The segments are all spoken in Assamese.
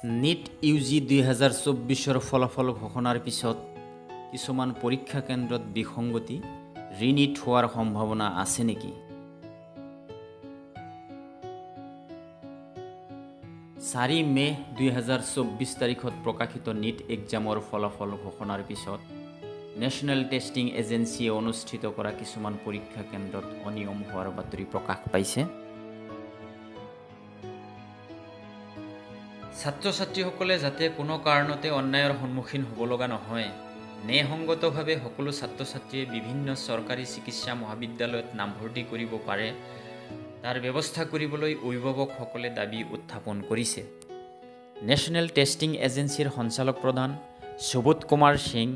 নিট ইউজি 2024 ফলাফল ঘোষণাৰ পিছত কিছুমান পৰীক্ষা কেন্দ্ৰত বিসংগতি ৰিনিট হোৱাৰ সম্ভাৱনা আছে নেকি? 4 মে 2024 তাৰিখত প্ৰকাশিত নিট এক্সামৰ ফলাফল ঘোষণাৰ পিছত নেশ্যনেল টেষ্টিং এজেন্সিয়ে অনুষ্ঠিত কৰা কিছুমান পৰীক্ষা কেন্দ্ৰত অনিয়ম হোৱাৰ বাতৰি প্ৰকাশ পাইছে। ছাত্ৰ-ছাত্ৰীসকলে যাতে কোনো কাৰণতে অন্যায়ৰ সন্মুখীন হ'ব লগা নহয়, ন্যায়সংগতভাৱে সকলো ছাত্ৰ-ছাত্ৰীয়ে বিভিন্ন চৰকাৰী চিকিৎসা মহাবিদ্যালয়ত নামভৰ্তি কৰিব পাৰে, তাৰ ব্যৱস্থা কৰিবলৈ অভিভাৱকসকলে দাবী উত্থাপন কৰিছে। নেশ্যনেল টেষ্টিং এজেন্সিৰ সঞ্চালক প্ৰধান সুবোধ কুমাৰ সিং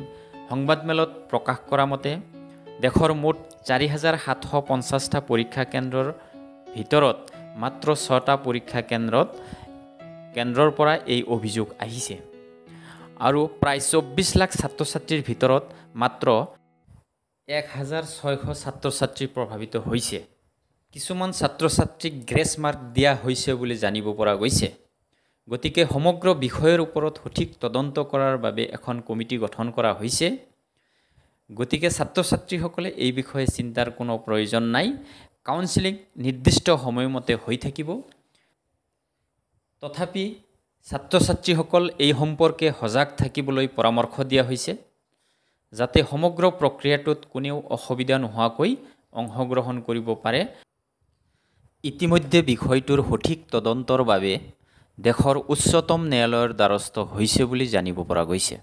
সংবাদমেলত প্ৰকাশ কৰা মতে, দেশৰ মুঠ 4,750টা পৰীক্ষা কেন্দ্ৰৰ ভিতৰত মাত্ৰ 6টা পৰীক্ষা কেন্দ্ৰৰ পৰা এই অভিযোগ আহিছে আৰু প্ৰায় 24 লাখ ছাত্ৰ-ছাত্ৰীৰ ভিতৰত মাত্ৰ 1,600 ছাত্ৰ-ছাত্ৰী প্ৰভাৱিত হৈছে। কিছুমান ছাত্ৰ-ছাত্ৰীক গ্ৰেছ মাৰ্ক দিয়া হৈছে বুলি জানিব পৰা গৈছে। গতিকে সমগ্ৰ বিষয়ৰ ওপৰত সঠিক তদন্ত কৰাৰ বাবে এখন কমিটি গঠন কৰা হৈছে। গতিকে ছাত্ৰ-ছাত্ৰীসকলে এই বিষয়ে চিন্তাৰ কোনো প্ৰয়োজন নাই। কাউন্সেলিং নিৰ্দিষ্ট সময়মতে হৈ থাকিব। তথাপি ছাত্ৰ-ছাত্ৰীসকল এই সম্পৰ্কে সজাগ থাকিবলৈ পৰামৰ্শ দিয়া হৈছে, যাতে সমগ্ৰ প্ৰক্ৰিয়াটোত কোনেও অসুবিধা নোহোৱাকৈ অংশগ্ৰহণ কৰিব পাৰে। ইতিমধ্যে বিষয়টোৰ সঠিক তদন্তৰ বাবে দেশৰ উচ্চতম ন্যায়ালয়ৰ দ্বাৰস্থ হৈছে বুলি জানিব পৰা গৈছে।